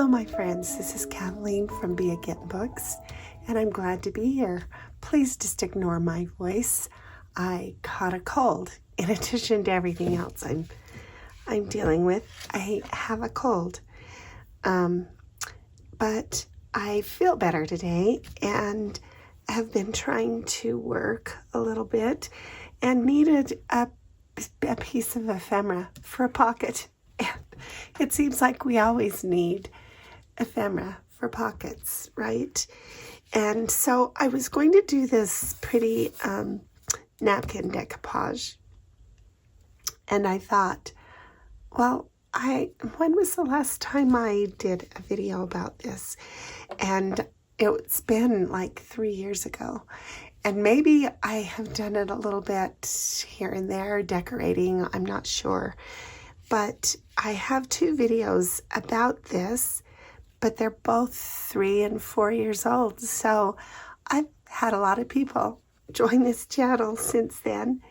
Hello, my friends. This is Kathleen from Be Again Books, and I'm glad to be here. Please just ignore my voice. I caught a cold. In addition to everything else I'm dealing with, I have a cold. But I feel better today and have been trying to work a little bit and needed a piece of ephemera for a pocket. And it seems like we always need ephemera for pockets, right? And so I was going to do this pretty napkin decoupage. And I thought, well, when was the last time I did a video about this? And it's been like 3 years ago. And maybe I have done it a little bit here and there, decorating, I'm not sure. But I have 2 videos about this, but they're both 3 and 4 years old. So I've had a lot of people join this channel since then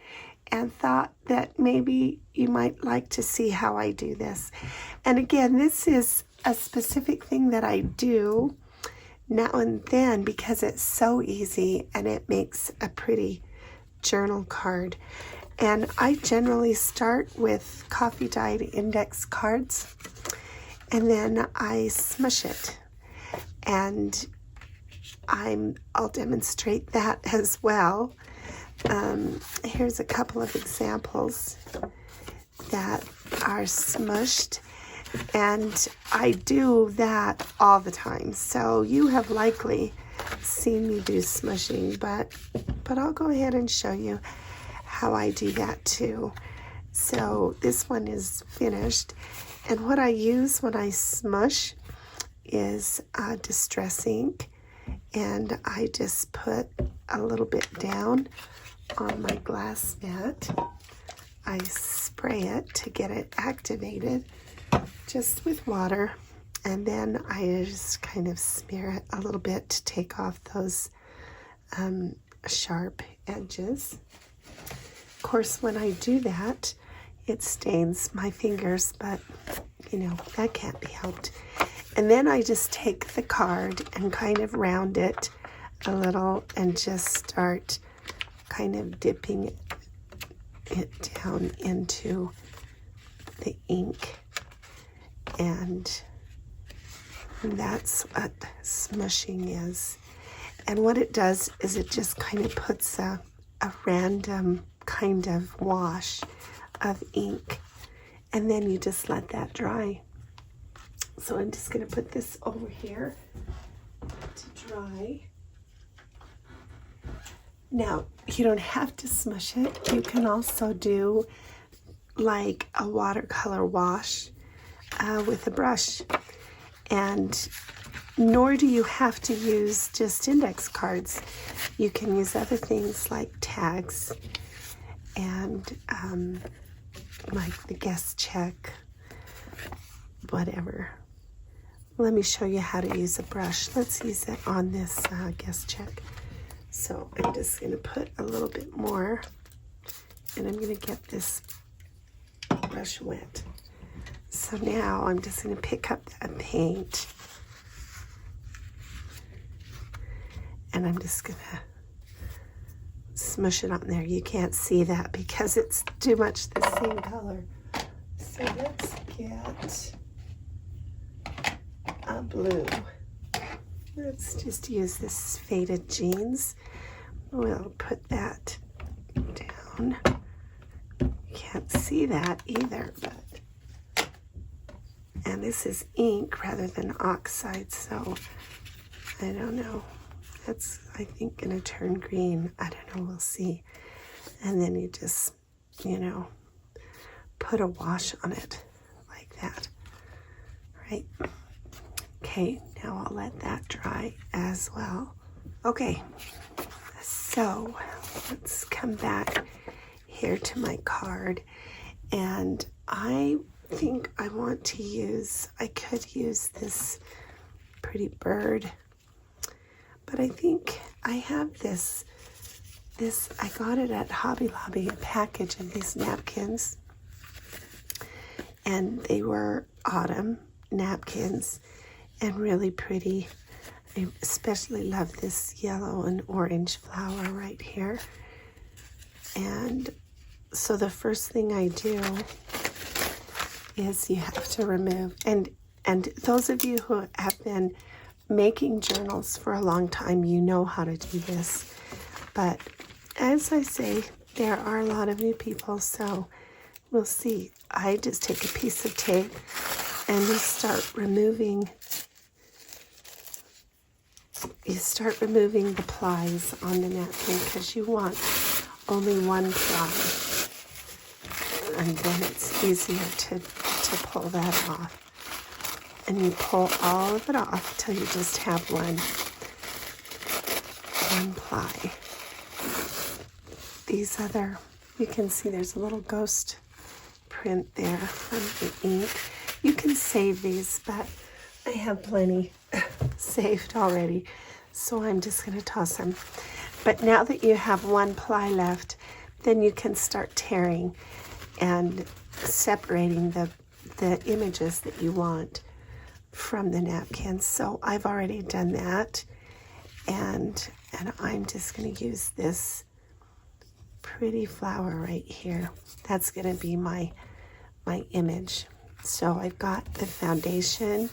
and thought that maybe you might like to see how I do this. And again, this is a specific thing that I do now and then because it's so easy and it makes a pretty journal card. And I generally start with coffee dyed index cards and then I smush it. And I'll demonstrate that as well. Here's a couple of examples that are smushed, and I do that all the time. So you have likely seen me do smushing, but I'll go ahead and show you how I do that too. So this one is finished, and what I use when I smush is distress ink, and I just put a little bit down on my glass mat. I spray it to get it activated just with water, and then I just kind of smear it a little bit to take off those sharp edges. Of course, when I do that, it stains my fingers, but you know, that can't be helped. And then I just take the card and kind of round it a little and just start kind of dipping it down into the ink. And that's what smushing is. And what it does is it just kind of puts a random kind of wash of ink, and then you just let that dry. So I'm just going to put this over here to dry. Now, you don't have to smush it. You can also do like a watercolor wash with a brush. And nor do you have to use just index cards. You can use other things like tags and like the guest check, whatever. Let me show you how to use a brush. Let's use it on this guest check. So I'm just going to put a little bit more, and I'm going to get this brush wet. So now I'm just going to pick up that paint, and I'm just going to smush it on there. You can't see that because it's too much the same color. So let's get a blue. Let's just use this Faded Jeans. We'll put that down. You can't see that either, but and this is ink rather than oxide, so I don't know. That's, I think, gonna turn green. I don't know, we'll see. And then you just, you know, put a wash on it like that, right? Okay, now I'll let that dry as well. Okay, so let's come back here to my card, and I think I want to use, I could use this pretty bird, but I think I have this, I got it at Hobby Lobby, a package of these napkins, and they were autumn napkins, and really pretty. I especially love this yellow and orange flower right here. And so the first thing I do is you have to remove, and those of you who have been making journals for a long time, you know how to do this. But as I say, there are a lot of new people, so we'll see. I just take a piece of tape and you start removing the plies on the napkin, because you want only one ply, and then it's easier to pull that off. And you pull all of it off till you just have one ply. These other, you can see there's a little ghost print there from the ink. You can save these, but I have plenty saved already, so I'm just going to toss them. But now that you have one ply left, then you can start tearing and separating the images that you want from the napkins. So I've already done that, and I'm just going to use this pretty flower right here. That's going to be my image. So I've got the foundation,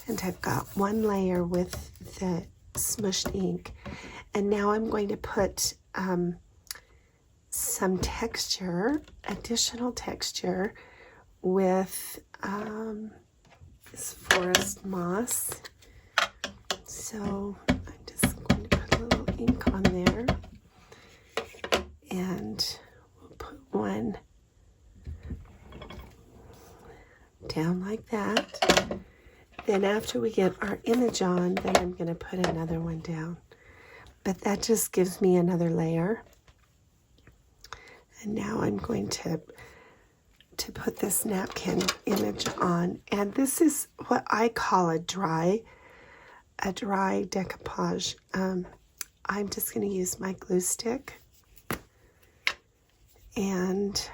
and I've got one layer with the smushed ink, and now I'm going to put some texture, additional texture, with this forest moss. So I'm just going to put a little ink on there, and we'll put one down like that. Then after we get our image on, then I'm going to put another one down. But that just gives me another layer. And now I'm going to put this napkin image on. And this is what I call a dry decoupage. I'm just going to use my glue stick. And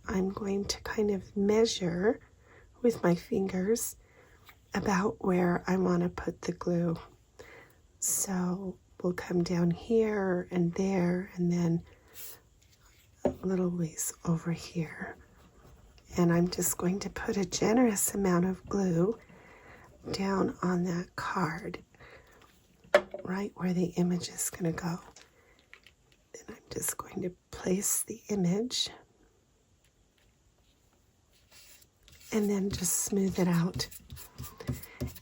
I'm going to kind of measure with my fingers about where I want to put the glue. So we'll come down here and there, and then a little ways over here. And I'm just going to put a generous amount of glue down on that card, right where the image is going to go. Then I'm just going to place the image and then just smooth it out.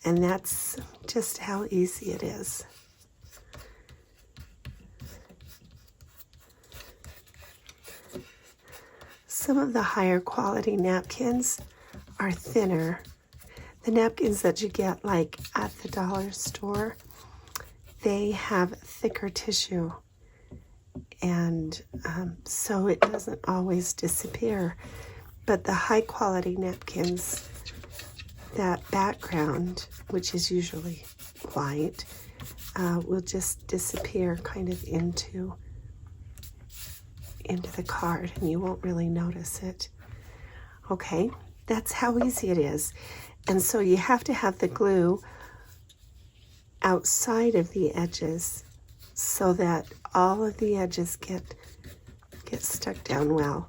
And that's just how easy it is. Some of the higher quality napkins are thinner. The napkins that you get like at the dollar store, they have thicker tissue, and so it doesn't always disappear. But the high quality napkins, that background, which is usually white, will just disappear kind of into the card, and you won't really notice it. Okay, that's how easy it is. And so you have to have the glue outside of the edges so that all of the edges get stuck down well.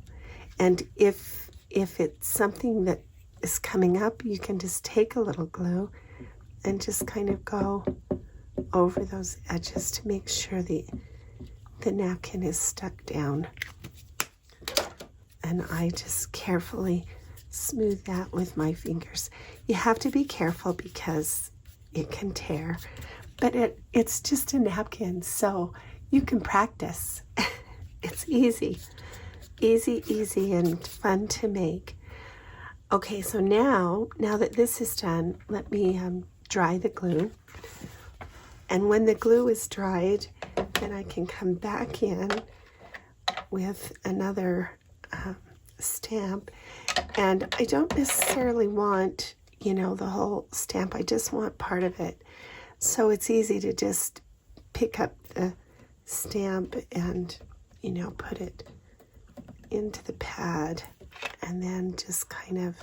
And if it's something that is coming up, you can just take a little glue and just kind of go over those edges to make sure the napkin is stuck down. And I just carefully smooth that with my fingers. You have to be careful because it can tear, but it's just a napkin, so you can practice. It's easy and fun to make. Okay, so now that this is done, let me dry the glue. And when the glue is dried, then I can come back in with another stamp. And I don't necessarily want, the whole stamp. I just want part of it. So it's easy to just pick up the stamp and, put it into the pad, and then just kind of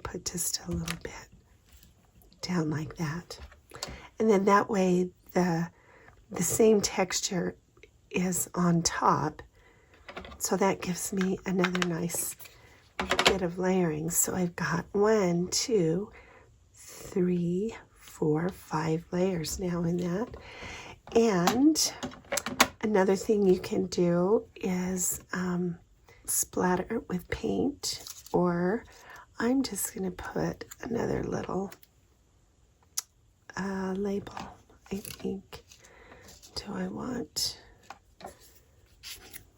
put just a little bit down like that. And then that way the same texture is on top. So that gives me another nice bit of layering. So I've got 1, 2, 3, 4, 5 layers now in that. And another thing you can do is splatter with paint, or I'm just going to put another little label, I think. Do I want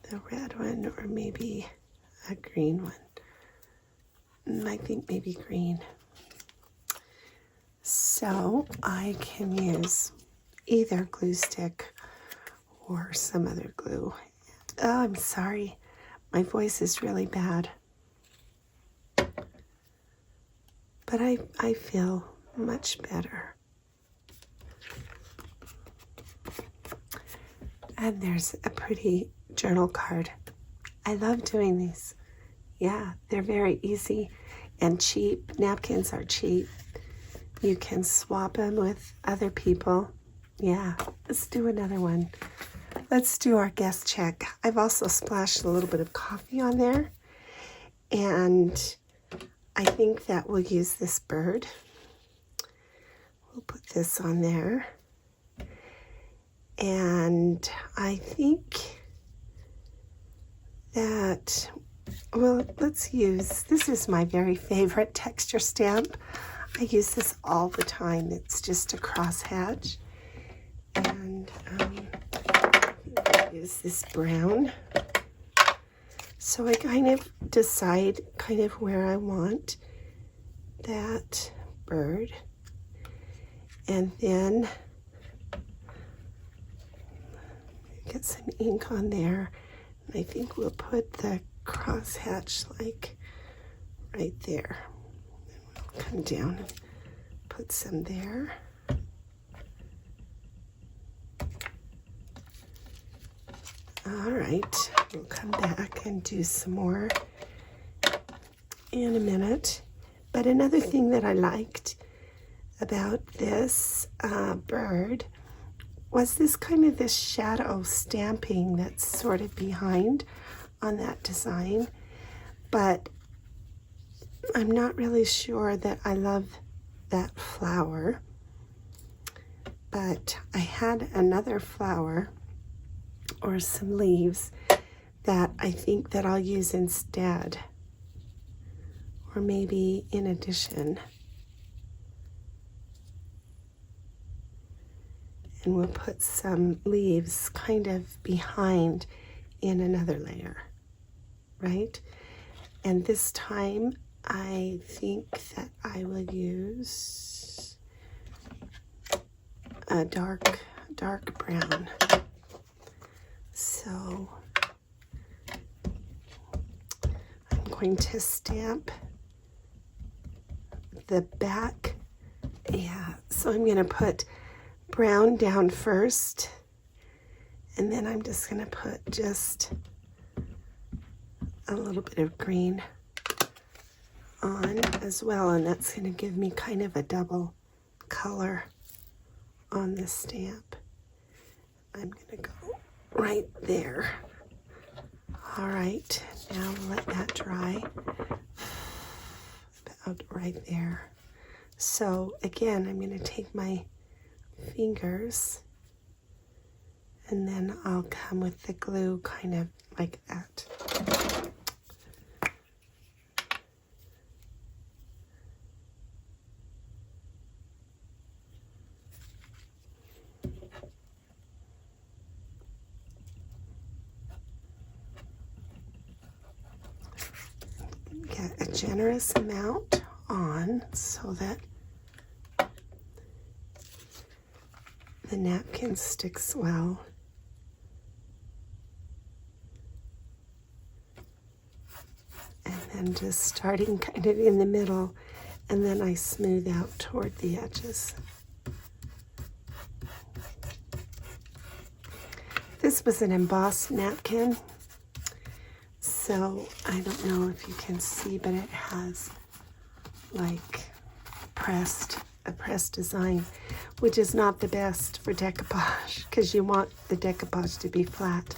the red one or maybe a green one? I think maybe green. So I can use either glue stick or some other glue. Oh, I'm sorry. My voice is really bad. But I feel much better. And there's a pretty journal card. I love doing these. Yeah, they're very easy and cheap. Napkins are cheap. You can swap them with other people. Yeah, let's do another one. Let's do our guest check. I've also splashed a little bit of coffee on there. And I think that we'll use this bird. We'll put this on there. And I think that, well, let's use, this is my very favorite texture stamp. I use this all the time. It's just a crosshatch. And I'll use this brown. So I kind of decide kind of where I want that bird. And then get some ink on there. And I think we'll put the crosshatch like right there. We'll come down and put some there. All right, we'll come back and do some more in a minute. But another thing that I liked about this bird was this kind of this shadow stamping that's sort of behind on that design. But I'm not really sure that I love that flower. But I had another flower or some leaves that I think that I'll use instead, or maybe in addition. And we'll put some leaves kind of behind in another layer, right? And this time I think that I will use a dark brown. So I'm going to stamp the back. Yeah, so I'm going to put brown down first, and then I'm just going to put just a little bit of green on as well, and that's going to give me kind of a double color on this stamp. I'm going to go right there. All right, now let that dry. About right there. So again, I'm going to take my fingers and then I'll come with the glue kind of like that. Get a generous amount on so that the napkin sticks well. And then just starting kind of in the middle, and then I smooth out toward the edges. This was an embossed napkin, so I don't know if you can see, but it has like pressed a pressed design, which is not the best for decoupage because you want the decoupage to be flat.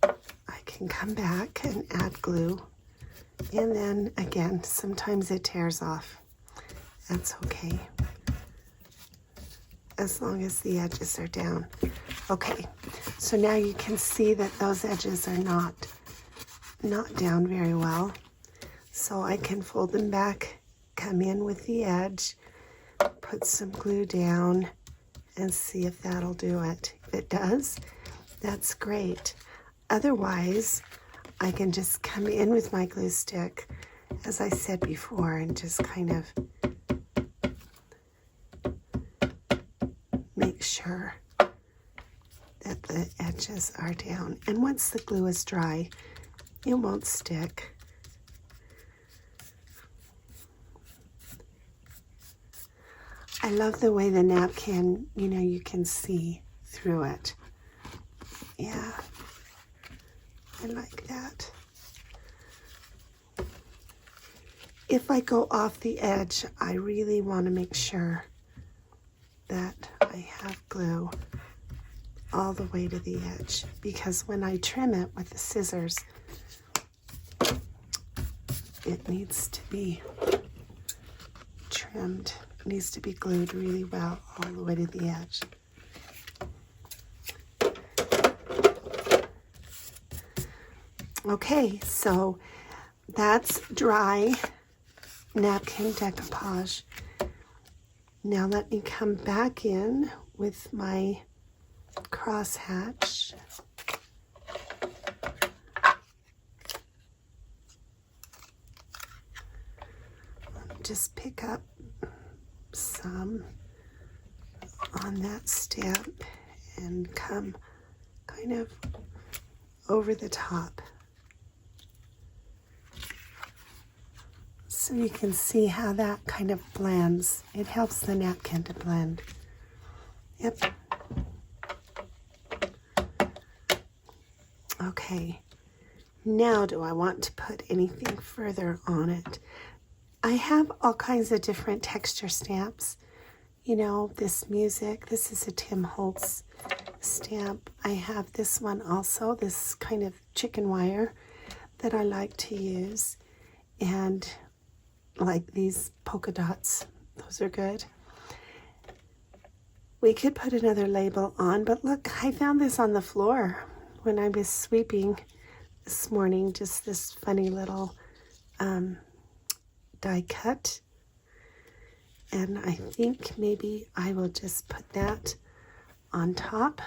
I can come back and add glue, and then again, sometimes it tears off. That's okay, as long as the edges are down. Okay, so now you can see that those edges are not down very well. So I can fold them back, come in with the edge, put some glue down, and see if that'll do it. If it does, that's great. Otherwise, I can just come in with my glue stick, as I said before, and just kind of make sure that the edges are down. And once the glue is dry, it won't stick. I love the way the napkin, you can see through it. Yeah, I like that. If I go off the edge, I really want to make sure that I have glue all the way to the edge, because when I trim it with the scissors, it needs to be trimmed. It needs to be glued really well all the way to the edge. Okay, so that's dry napkin decoupage. Now let me come back in with my crosshatch. Just pick up some on that stamp and come kind of over the top, so you can see how that kind of blends. It helps the napkin to blend. Yep. Okay, now do I want to put anything further on it? I have all kinds of different texture stamps. This music, this is a Tim Holtz stamp. I have this one also, this kind of chicken wire that I like to use. And like these polka dots, those are good. We could put another label on, but look, I found this on the floor when I was sweeping this morning, just this funny little die cut, and I think maybe I will just put that on top,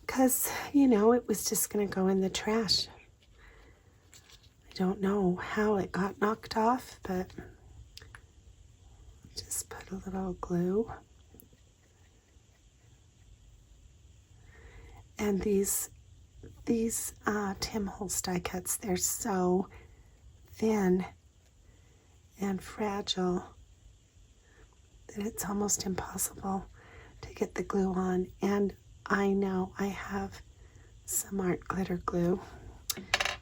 because it was just going to go in the trash. I don't know how it got knocked off, but just put a little glue. And these Tim Holtz die cuts, they're so thin and fragile that it's almost impossible to get the glue on. And I know I have some art glitter glue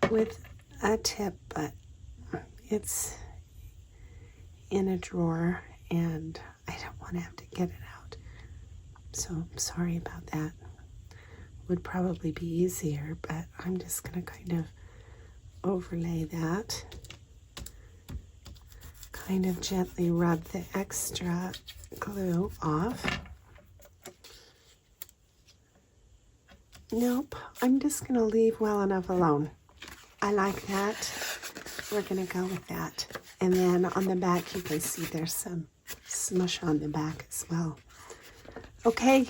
with a tip, but it's in a drawer and I don't want to have to get it out. So I'm sorry about that. Would probably be easier, but I'm just going to kind of overlay that. Kind of gently rub the extra glue off. Nope, I'm just going to leave well enough alone. I like that. We're going to go with that. And then on the back, you can see there's some smush on the back as well. Okay,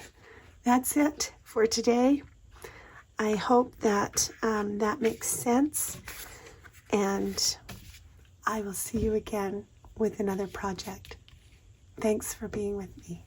that's it for today. I hope that that makes sense. And I will see you again with another project. Thanks for being with me.